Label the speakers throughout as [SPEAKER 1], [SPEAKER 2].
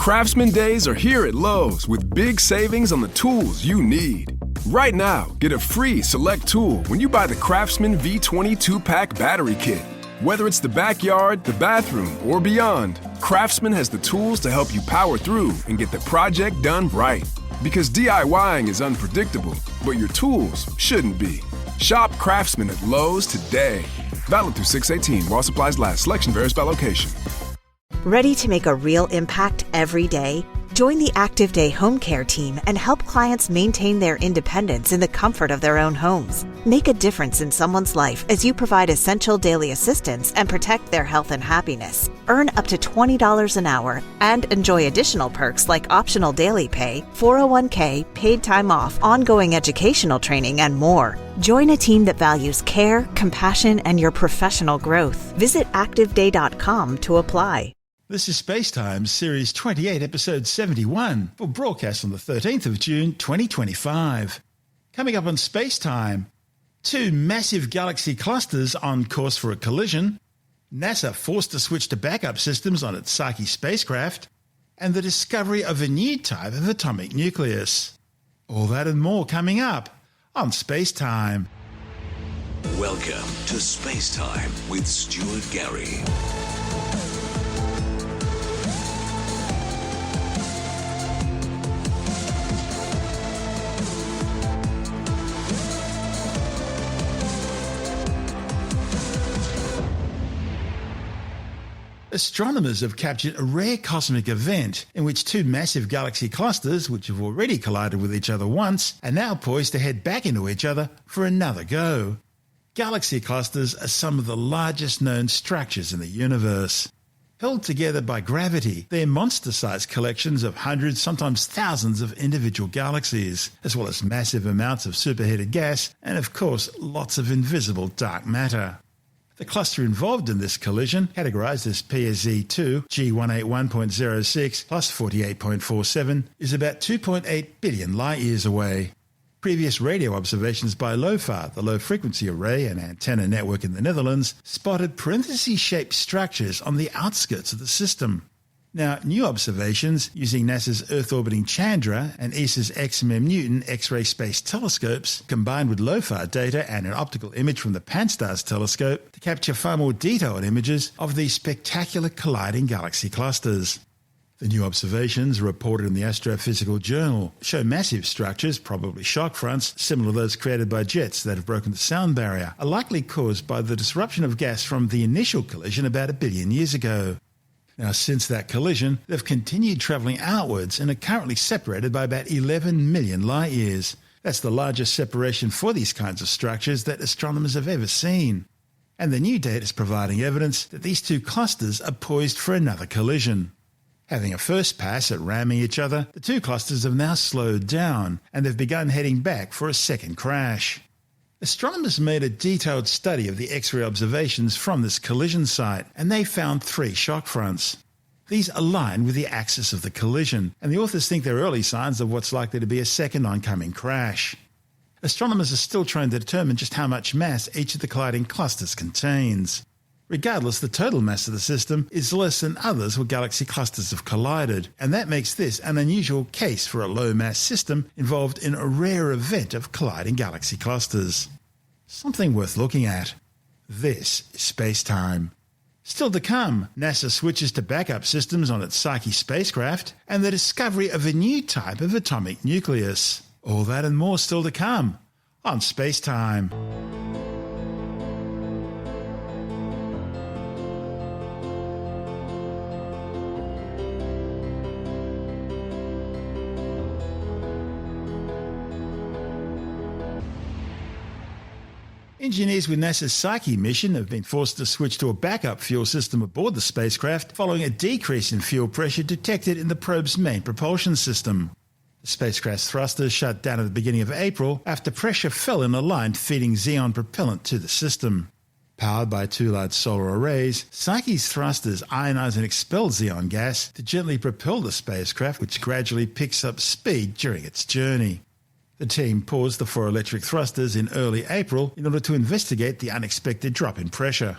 [SPEAKER 1] Craftsman Days are here at Lowe's with big savings on the tools you need. Right now, get a free select tool when you buy the Craftsman V20 2-pack battery kit. Whether it's the backyard, the bathroom, or beyond, Craftsman has the tools to help you power through and get the project done right. Because DIYing is unpredictable, but your tools shouldn't be. Shop Craftsman at Lowe's today. Valid through 6/18 while supplies last. Selection varies by location.
[SPEAKER 2] Ready to make a real impact every day? Join the Active Day Home Care team and help clients maintain their independence in the comfort of their own homes. Make a difference in someone's life as you provide essential daily assistance and protect their health and happiness. Earn up to $20 an hour and enjoy additional perks like optional daily pay, 401k, paid time off, ongoing educational training, and more. Join a team that values care, compassion, and your professional growth. Visit activeday.com to apply.
[SPEAKER 3] This is SpaceTime, Series 28, Episode 71, for broadcast on the 13th of June, 2025. Coming up on SpaceTime, 2 massive galaxy clusters on course for a collision, NASA forced to switch to backup systems on its Psyche spacecraft, and the discovery of a new type of atomic nucleus. All that and more coming up on SpaceTime.
[SPEAKER 4] Welcome to SpaceTime with Stuart Gary.
[SPEAKER 3] Astronomers have captured a rare cosmic event in which 2 massive galaxy clusters, which have already collided with each other once, are now poised to head back into each other for another go. Galaxy clusters are some of the largest known structures in the universe. Held together by gravity, they're monster-sized collections of hundreds, sometimes thousands of individual galaxies, as well as massive amounts of superheated gas and, of course, lots of invisible dark matter. The cluster involved in this collision, categorized as PSZ2 G181.06 plus 48.47, is about 2.8 billion light-years away. Previous radio observations by LOFAR, the Low Frequency Array and Antenna Network in the Netherlands, spotted parenthesis-shaped structures on the outskirts of the system. Now, new observations using NASA's Earth-orbiting Chandra and ESA's XMM Newton X-ray space telescopes, combined with LOFAR data and an optical image from the Pan-STARRS telescope, to capture far more detailed images of these spectacular colliding galaxy clusters. The new observations, reported in the Astrophysical Journal, show massive structures, probably shock fronts, similar to those created by jets that have broken the sound barrier, are likely caused by the disruption of gas from the initial collision about 1 billion years ago. Now, since that collision, they've continued travelling outwards and are currently separated by about 11 million light-years. That's the largest separation for these kinds of structures that astronomers have ever seen. And the new data is providing evidence that these 2 clusters are poised for another collision. Having a first pass at ramming each other, the 2 clusters have now slowed down and they've begun heading back for a second crash. Astronomers made a detailed study of the X-ray observations from this collision site, and they found 3 shock fronts. These align with the axis of the collision, and the authors think they're early signs of what's likely to be a second oncoming crash. Astronomers are still trying to determine just how much mass each of the colliding clusters contains. Regardless, the total mass of the system is less than others where galaxy clusters have collided, and that makes this an unusual case for a low-mass system involved in a rare event of colliding galaxy clusters. Something worth looking at. This is SpaceTime. Still to come, NASA switches to backup systems on its Psyche spacecraft, and the discovery of a new type of atomic nucleus. All that and more still to come on SpaceTime. Engineers with NASA's Psyche mission have been forced to switch to a backup fuel system aboard the spacecraft following a decrease in fuel pressure detected in the probe's main propulsion system. The spacecraft's thrusters shut down at the beginning of April after pressure fell in a line feeding xenon propellant to the system. Powered by 2 large solar arrays, Psyche's thrusters ionize and expel xenon gas to gently propel the spacecraft, which gradually picks up speed during its journey. The team paused the 4 electric thrusters in early April in order to investigate the unexpected drop in pressure.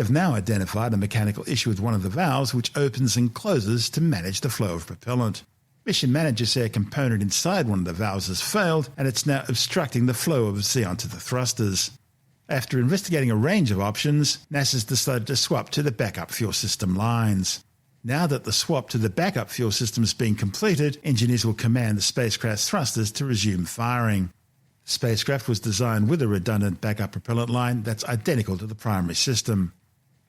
[SPEAKER 3] They've now identified a mechanical issue with one of the valves which opens and closes to manage the flow of propellant. Mission managers say a component inside one of the valves has failed and it's now obstructing the flow of xenon to the thrusters. After investigating a range of options, NASA's decided to swap to the backup fuel system lines. Now that the swap to the backup fuel system has been completed, engineers will command the spacecraft's thrusters to resume firing. The spacecraft was designed with a redundant backup propellant line that's identical to the primary system.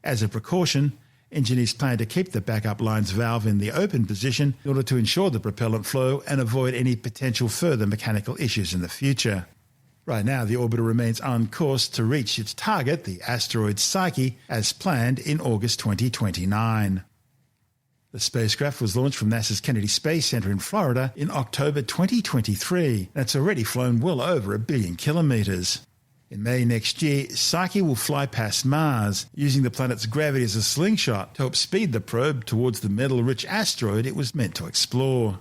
[SPEAKER 3] As a precaution, engineers plan to keep the backup line's valve in the open position in order to ensure the propellant flow and avoid any potential further mechanical issues in the future. Right now, the orbiter remains on course to reach its target, the asteroid Psyche, as planned in August 2029. The spacecraft was launched from NASA's Kennedy Space Center in Florida in October 2023, and it's already flown well over 1 billion kilometres. In May next year, Psyche will fly past Mars, using the planet's gravity as a slingshot to help speed the probe towards the metal-rich asteroid it was meant to explore.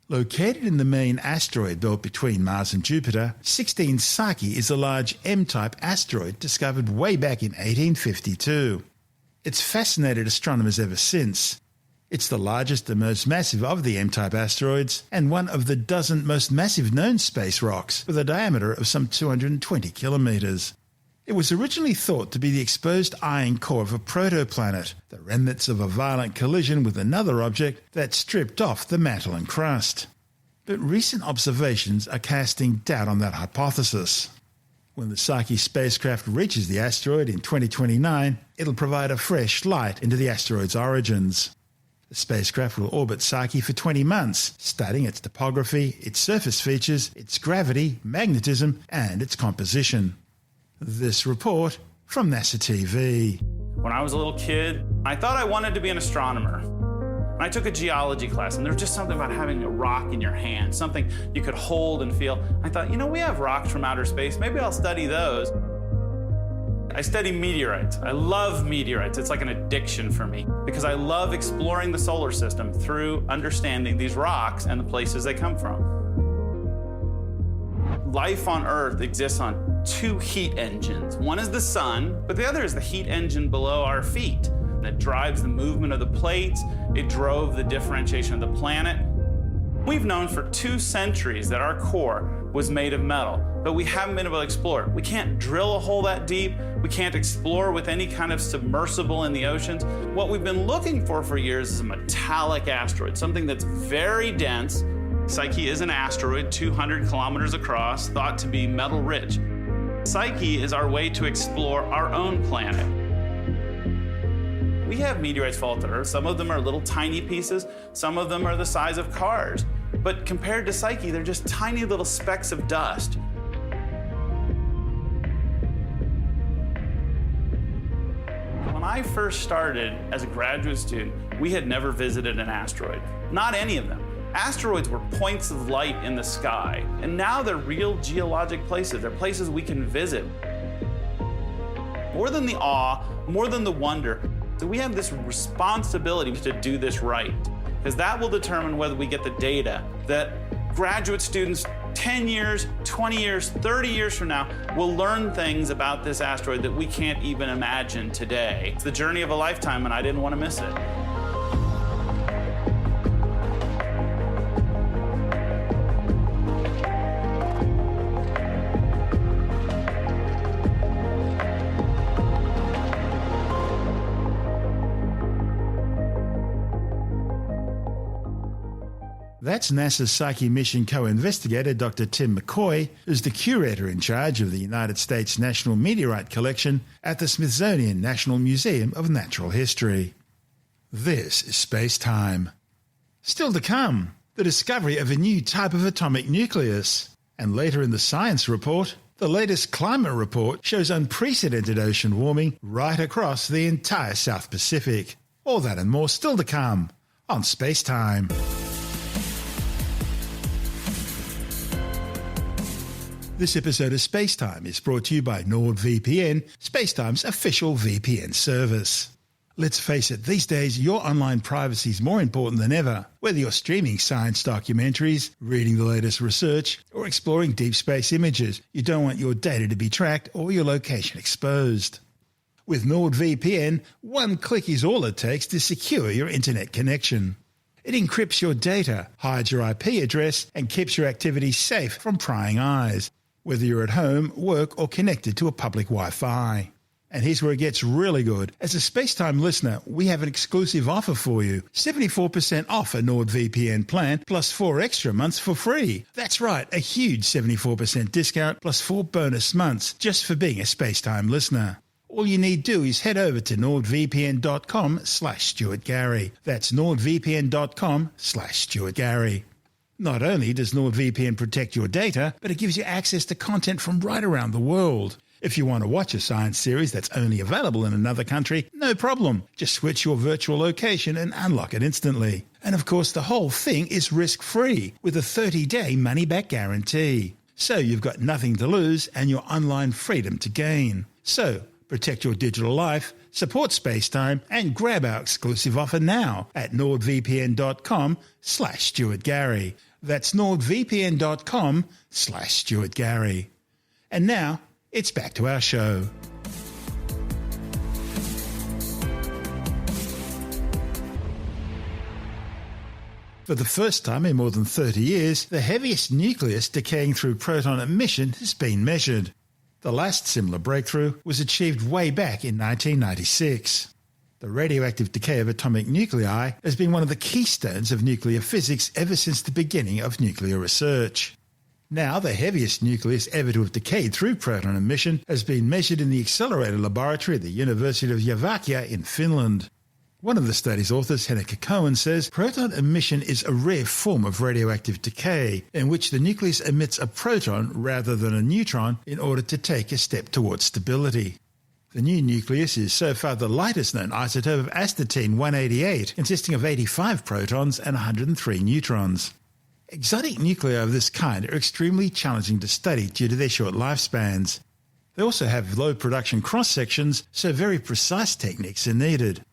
[SPEAKER 3] Located in the main asteroid belt between Mars and Jupiter, 16 Psyche is a large M-type asteroid discovered way back in 1852. It's fascinated astronomers ever since. It's the largest and most massive of the M-type asteroids and one of the dozen most massive known space rocks with a diameter of some 220 kilometres. It was originally thought to be the exposed iron core of a protoplanet, the remnants of a violent collision with another object that stripped off the mantle and crust. But recent observations are casting doubt on that hypothesis. When the Psyche spacecraft reaches the asteroid in 2029, it'll provide a fresh light into the asteroid's origins. The spacecraft will orbit Psyche for 20 months, studying its topography, its surface features, its gravity, magnetism, and its composition. This report from NASA TV.
[SPEAKER 5] When I was a little kid, I thought I wanted to be an astronomer. And I took a geology class, and there was just something about having a rock in your hand, something you could hold and feel. I thought, we have rocks from outer space. Maybe I'll study those. I study meteorites. I love meteorites. It's like an addiction for me because I love exploring the solar system through understanding these rocks and the places they come from. Life on Earth exists on 2 heat engines. One is the sun, but the other is the heat engine below our feet. It drives the movement of the plates. It drove the differentiation of the planet. We've known for 2 centuries that our core was made of metal, but we haven't been able to explore it. We can't drill a hole that deep. We can't explore with any kind of submersible in the oceans. What we've been looking for years is a metallic asteroid, something that's very dense. Psyche is an asteroid 200 kilometers across, thought to be metal rich. Psyche is our way to explore our own planet. We have meteorites fall to Earth. Some of them are little tiny pieces. Some of them are the size of cars. But compared to Psyche, they're just tiny little specks of dust. When I first started as a graduate student, we had never visited an asteroid. Not any of them. Asteroids were points of light in the sky, and now they're real geologic places. They're places we can visit. More than the awe, more than the wonder, so we have this responsibility to do this right, because that will determine whether we get the data that graduate students 10 years, 20 years, 30 years from now will learn things about this asteroid that we can't even imagine today. It's the journey of a lifetime, and I didn't want to miss it.
[SPEAKER 3] That's NASA's Psyche mission co-investigator Dr. Tim McCoy, who's the curator in charge of the United States National Meteorite Collection at the Smithsonian National Museum of Natural History. This is SpaceTime. Still to come, the discovery of a new type of atomic nucleus. And later in the science report, the latest climate report shows unprecedented ocean warming right across the entire South Pacific. All that and more still to come on SpaceTime. This episode of SpaceTime is brought to you by NordVPN, SpaceTime's official VPN service. Let's face it, these days your online privacy is more important than ever. Whether you're streaming science documentaries, reading the latest research, or exploring deep space images, you don't want your data to be tracked or your location exposed. With NordVPN, one click is all it takes to secure your internet connection. It encrypts your data, hides your IP address, and keeps your activity safe from prying eyes, whether you're at home, work, or connected to a public Wi-Fi. And here's where it gets really good. As a SpaceTime listener, we have an exclusive offer for you. 74% off a NordVPN plan plus 4 extra months for free. That's right, a huge 74% discount plus 4 bonus months just for being a SpaceTime listener. All you need to do is head over to nordvpn.com/StuartGary. That's nordvpn.com/StuartGary. Not only does NordVPN protect your data, but it gives you access to content from right around the world. If you want to watch a science series that's only available in another country, no problem. Just switch your virtual location and unlock it instantly. And of course, the whole thing is risk-free with a 30-day money-back guarantee. So you've got nothing to lose and your online freedom to gain. So protect your digital life, support SpaceTime, and grab our exclusive offer now at nordvpn.com/StuartGary. That's nordvpn.com/StuartGary. And now, it's back to our show. For the first time in more than 30 years, the heaviest nucleus decaying through proton emission has been measured. The last similar breakthrough was achieved way back in 1996. The radioactive decay of atomic nuclei has been one of the keystones of nuclear physics ever since the beginning of nuclear research. Now, the heaviest nucleus ever to have decayed through proton emission has been measured in the accelerator laboratory at the University of Jyväskylä in Finland. One of the study's authors, Henrik Cohen, says proton emission is a rare form of radioactive decay in which the nucleus emits a proton rather than a neutron in order to take a step towards stability. The new nucleus is so far the lightest known isotope of astatine-188, consisting of 85 protons and 103 neutrons. Exotic nuclei of this kind are extremely challenging to study due to their short lifespans. They also have low production cross-sections, so very precise techniques are needed.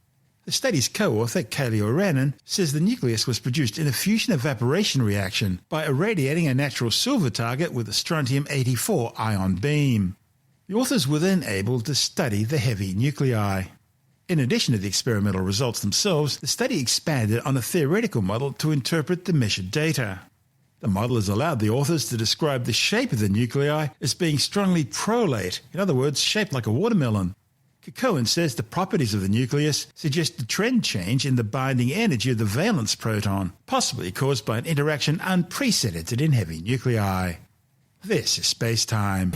[SPEAKER 3] The study's co-author, Kali Oranen, says the nucleus was produced in a fusion-evaporation reaction by irradiating a natural silver target with a strontium-84 ion beam. The authors were then able to study the heavy nuclei. In addition to the experimental results themselves, the study expanded on a theoretical model to interpret the measured data. The model has allowed the authors to describe the shape of the nuclei as being strongly prolate, in other words, shaped like a watermelon. Cohen says the properties of the nucleus suggest a trend change in the binding energy of the valence proton, possibly caused by an interaction unprecedented in heavy nuclei. This is SpaceTime.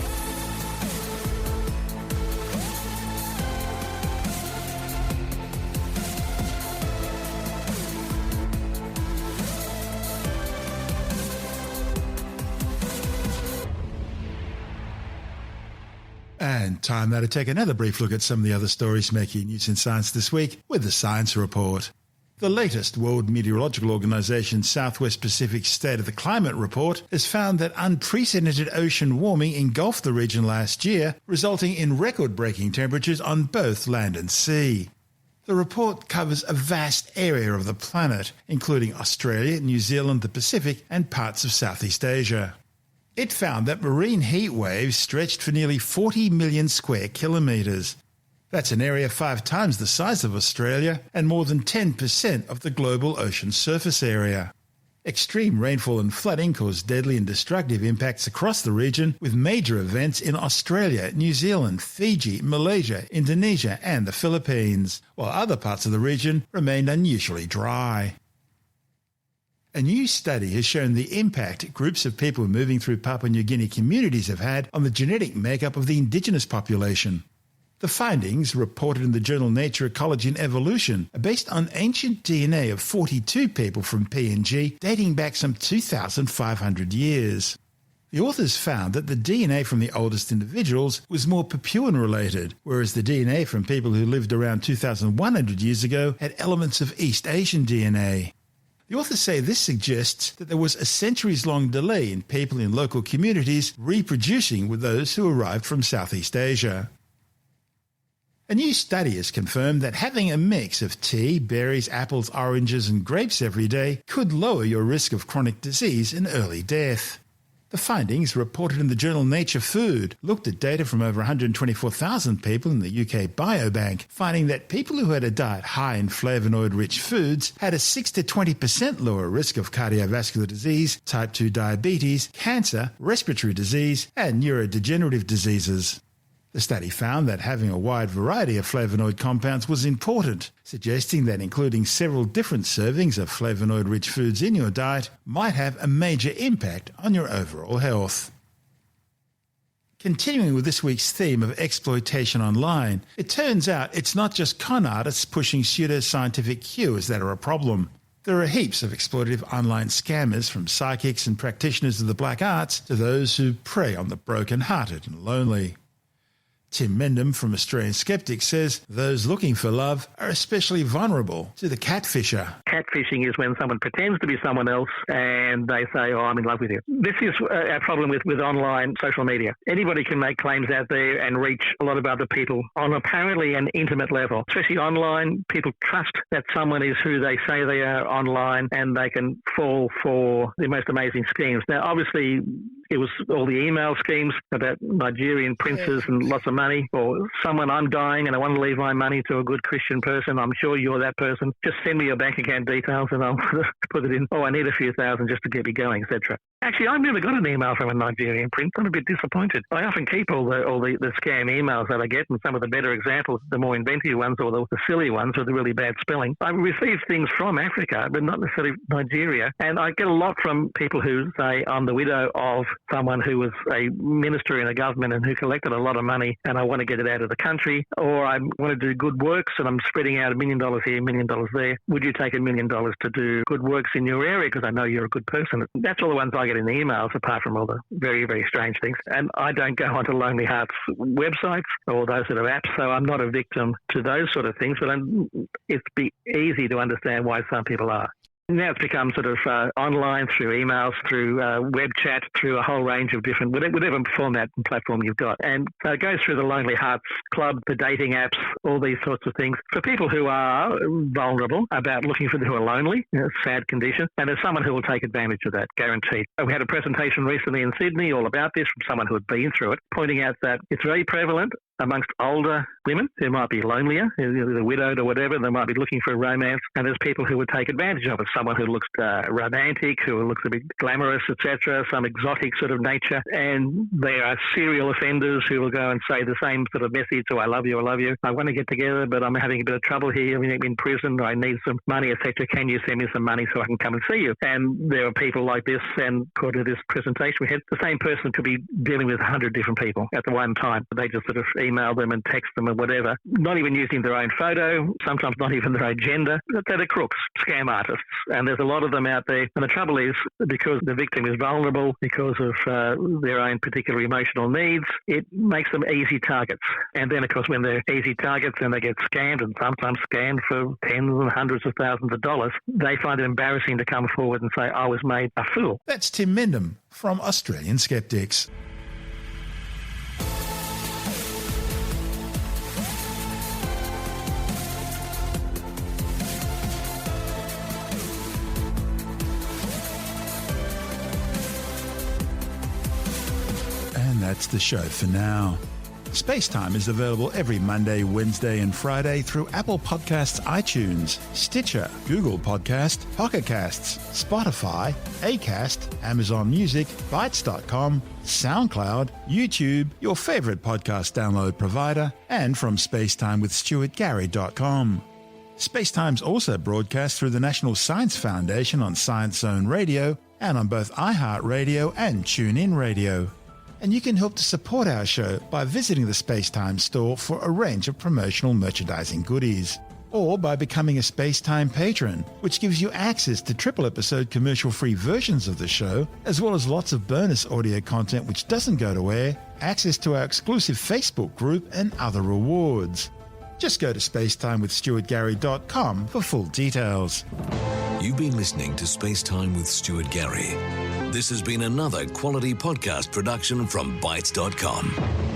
[SPEAKER 3] And time now to take another brief look at some of the other stories making news in science this week with the Science Report. The latest World Meteorological Organization's Southwest Pacific State of the Climate report has found that unprecedented ocean warming engulfed the region last year, resulting in record-breaking temperatures on both land and sea. The report covers a vast area of the planet, including Australia, New Zealand, the Pacific, and parts of Southeast Asia. It found that marine heat waves stretched for nearly 40 million square kilometres. That's an area 5 times the size of Australia and more than 10% of the global ocean surface area. Extreme rainfall and flooding caused deadly and destructive impacts across the region, with major events in Australia, New Zealand, Fiji, Malaysia, Indonesia and the Philippines, while other parts of the region remained unusually dry. A new study has shown the impact groups of people moving through Papua New Guinea communities have had on the genetic makeup of the indigenous population. The findings, reported in the journal Nature, Ecology and Evolution, are based on ancient DNA of 42 people from PNG dating back some 2,500 years. The authors found that the DNA from the oldest individuals was more Papuan-related, whereas the DNA from people who lived around 2,100 years ago had elements of East Asian DNA. The authors say this suggests that there was a centuries-long delay in people in local communities reproducing with those who arrived from Southeast Asia. A new study has confirmed that having a mix of tea, berries, apples, oranges and grapes every day could lower your risk of chronic disease and early death. The findings, reported in the journal Nature Food, looked at data from over 124,000 people in the UK Biobank, finding that people who had a diet high in flavonoid-rich foods had a 6 to 20% lower risk of cardiovascular disease, type 2 diabetes, cancer, respiratory disease, and neurodegenerative diseases. The study found that having a wide variety of flavonoid compounds was important, suggesting that including several different servings of flavonoid-rich foods in your diet might have a major impact on your overall health. Continuing with this week's theme of exploitation online, it turns out it's not just con artists pushing pseudoscientific cures that are a problem. There are heaps of exploitative online scammers, from psychics and practitioners of the black arts to those who prey on the broken-hearted and lonely. Tim Mendham from Australian Skeptics says those looking for love are especially vulnerable to the catfisher.
[SPEAKER 6] Catfishing is when someone pretends to be someone else and they say, oh, I'm in love with you. This is our problem with online social media. Anybody can make claims out there and reach a lot of other people on apparently an intimate level. Especially online, people trust that someone is who they say they are online, and they can fall for the most amazing schemes. Now, obviously, it was all the email schemes about Nigerian princes and lots of money, or someone, I'm dying and I want to leave my money to a good Christian person. I'm sure you're that person. Just send me your bank account details and I'll put it in. Oh, I need a few thousand just to get me going, etc. Actually, I've never got an email from a Nigerian prince. I'm a bit disappointed. I often keep all the scam emails that I get, and some of the better examples, the more inventive ones or the silly ones with the really bad spelling. I receive things from Africa, but not necessarily Nigeria. And I get a lot from people who say, I'm the widow of someone who was a minister in a government and who collected a lot of money, and I want to get it out of the country, or I want to do good works and I'm spreading out $1 million here, $1 million there. Would you take $1 million to do good works in your area because I know you're a good person? That's all the ones I get in the emails, apart from all the very, very strange things. And I don't go onto Lonely Hearts websites or those sort of apps, so I'm not a victim to those sort of things, but it's easy to understand why some people are. Now it's become sort of online, through emails, through web chat, through a whole range of different, whatever format and platform you've got. And so it goes through the Lonely Hearts Club, the dating apps, all these sorts of things. For people who are vulnerable about looking for, who are lonely, sad condition, and there's someone who will take advantage of that, guaranteed. We had a presentation recently in Sydney all about this from someone who had been through it, pointing out that it's very prevalent amongst older women who might be lonelier, either widowed or whatever. They might be looking for a romance, and there's people who would take advantage of it. Someone who looks romantic, who looks a bit glamorous, etc., some exotic sort of nature. And there are serial offenders who will go and say the same sort of message, I love you, I want to get together, but I'm having a bit of trouble here, I'm in prison, I need some money, etc. Can you send me some money so I can come and see you? And there are people like this, and according to this presentation we had, the same person could be dealing with 100 different people at the one time. They just sort of email them and text them and whatever, not even using their own photo, sometimes not even their own gender. They're crooks, scam artists, and there's a lot of them out there. And the trouble is, because the victim is vulnerable, because of their own particular emotional needs, it makes them easy targets. And then, of course, when they're easy targets and they get scammed, and sometimes scammed for tens and hundreds of thousands of dollars, they find it embarrassing to come forward and say, I was made a fool.
[SPEAKER 3] That's Tim Mendham from Australian Skeptics. That's the show for now. SpaceTime is available every Monday, Wednesday and Friday through Apple Podcasts, iTunes, Stitcher, Google Podcast, Pocket Casts, Spotify, Acast, Amazon Music, Bytes.com, SoundCloud, YouTube, your favourite podcast download provider, and from SpaceTimeWithStuartGary.com. SpaceTime's also broadcast through the National Science Foundation on Science Zone Radio and on both iHeartRadio and TuneIn Radio. And you can help to support our show by visiting the SpaceTime store for a range of promotional merchandising goodies, or by becoming a SpaceTime patron, which gives you access to triple-episode commercial-free versions of the show, as well as lots of bonus audio content which doesn't go to air, access to our exclusive Facebook group, and other rewards. Just go to SpaceTimeWithStuartGary.com for full details.
[SPEAKER 4] You've been listening to SpaceTime with Stuart Gary. This has been another quality podcast production from Bytes.com.